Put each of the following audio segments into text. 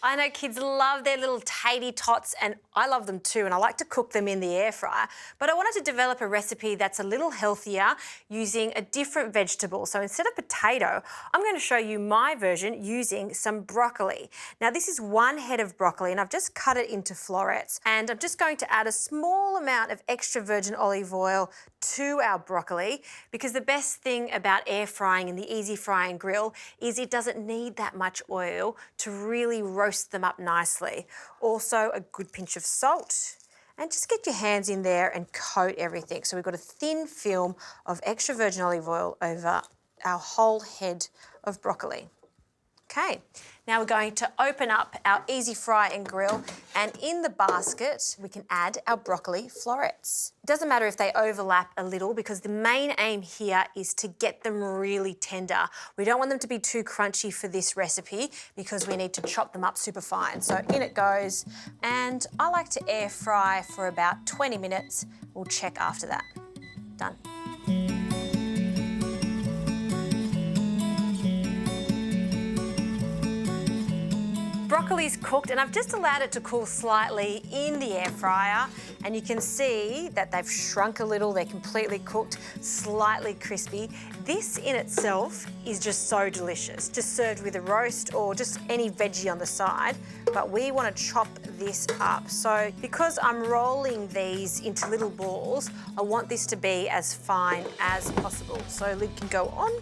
I know kids love their little tatey tots, and I love them too, and I like to cook them in the air fryer. But I wanted to develop a recipe that's a little healthier using a different vegetable. So instead of potato, I'm going to show you my version using some broccoli. Now this is 1 head of broccoli, and I've just cut it into florets. And I'm just going to add a small amount of extra virgin olive oil to our broccoli, because the best thing about air frying and the easy frying grill is it doesn't need that much oil to really roast them up nicely. Also a good pinch of salt, and just get your hands in there and coat everything. So we've got a thin film of extra virgin olive oil over our whole head of broccoli. Okay, now we're going to open up our easy fry and grill, and in the basket we can add our broccoli florets. It doesn't matter if they overlap a little, because the main aim here is to get them really tender. We don't want them to be too crunchy for this recipe because we need to chop them up super fine. So in it goes, and I like to air fry for about 20 minutes. We'll check after that. Done. Broccoli's cooked, and I've just allowed it to cool slightly in the air fryer, and you can see that they've shrunk a little. They're completely cooked, slightly crispy. This in itself is just so delicious, just served with a roast or just any veggie on the side, but we want to chop this up. So because I'm rolling these into little balls, I want this to be as fine as possible. So lid can go on,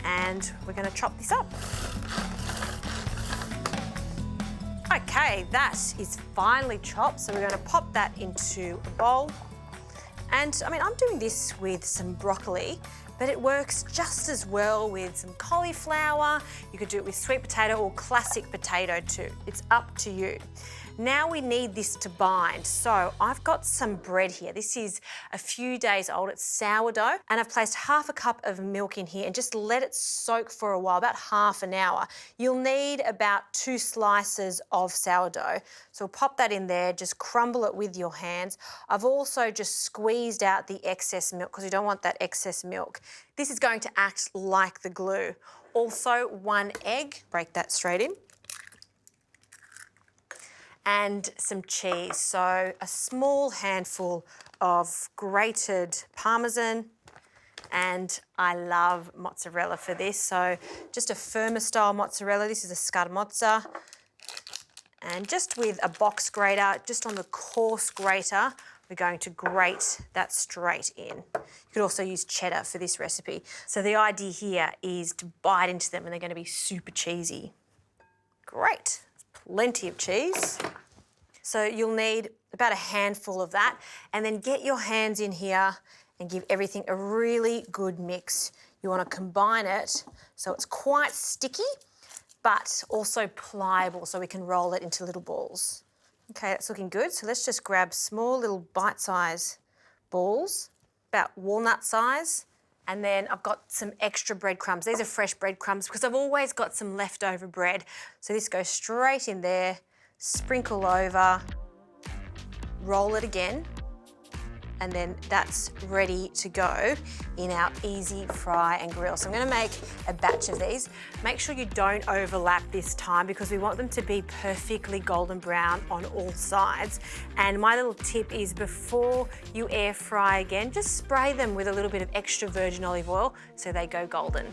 and we're going to chop this up. Okay, that is finely chopped, so we're going to pop that into a bowl. And I mean, I'm doing this with some broccoli, but it works just as well with some cauliflower. You could do it with sweet potato or classic potato too. It's up to you. Now we need this to bind. So I've got some bread here. This is a few days old. It's sourdough, and I've placed ½ a cup of milk in here and just let it soak for a while, about ½ an hour. You'll need about 2 slices of sourdough. So we'll pop that in there, just crumble it with your hands. I've also just squeezed out the excess milk because you don't want that excess milk. This is going to act like the glue. Also 1 egg, break that straight in, and some cheese. So a small handful of grated Parmesan, and I love mozzarella for this. So just a firmer style mozzarella. This is a scaramozza. And just with a box grater, just on the coarse grater, we're going to grate that straight in. You could also use cheddar for this recipe. So the idea here is to bite into them, and they're going to be super cheesy. Great. Plenty of cheese. So you'll need about a handful of that, and then get your hands in here and give everything a really good mix. You want to combine it so it's quite sticky, but also pliable, so we can roll it into little balls. Okay, that's looking good. So let's just grab small little bite-size balls, about walnut size. And then I've got some extra breadcrumbs. These are fresh breadcrumbs because I've always got some leftover bread. So this goes straight in there, sprinkle over, roll it again, and then that's ready to go in our easy fry and grill. So I'm going to make a batch of these. Make sure you don't overlap this time because we want them to be perfectly golden brown on all sides. And my little tip is, before you air fry again, just spray them with a little bit of extra virgin olive oil so they go golden.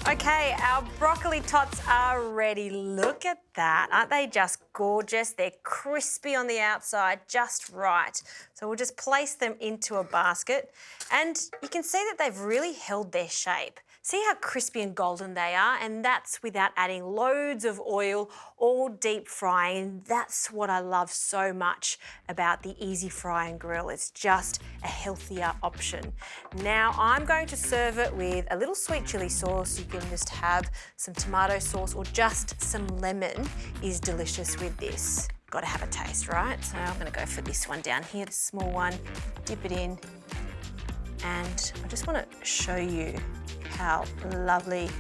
Okay, our broccoli tots are ready. Look at that. Aren't they just gorgeous? They're crispy on the outside, just right. So we'll just place them into a basket, and you can see that they've really held their shape. See how crispy and golden they are? And that's without adding loads of oil or deep frying. That's what I love so much about the easy fry and grill. It's just a healthier option. Now I'm going to serve it with a little sweet chili sauce. You can just have some tomato sauce, or just some lemon is delicious with this. Got to have a taste, right? So I'm going to go for this one down here, the small one. Dip it in, and I just want to show you how lovely,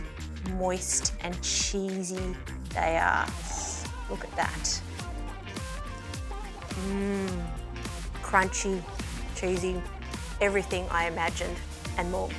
moist and cheesy they are. Look at that. Crunchy, cheesy, everything I imagined and more.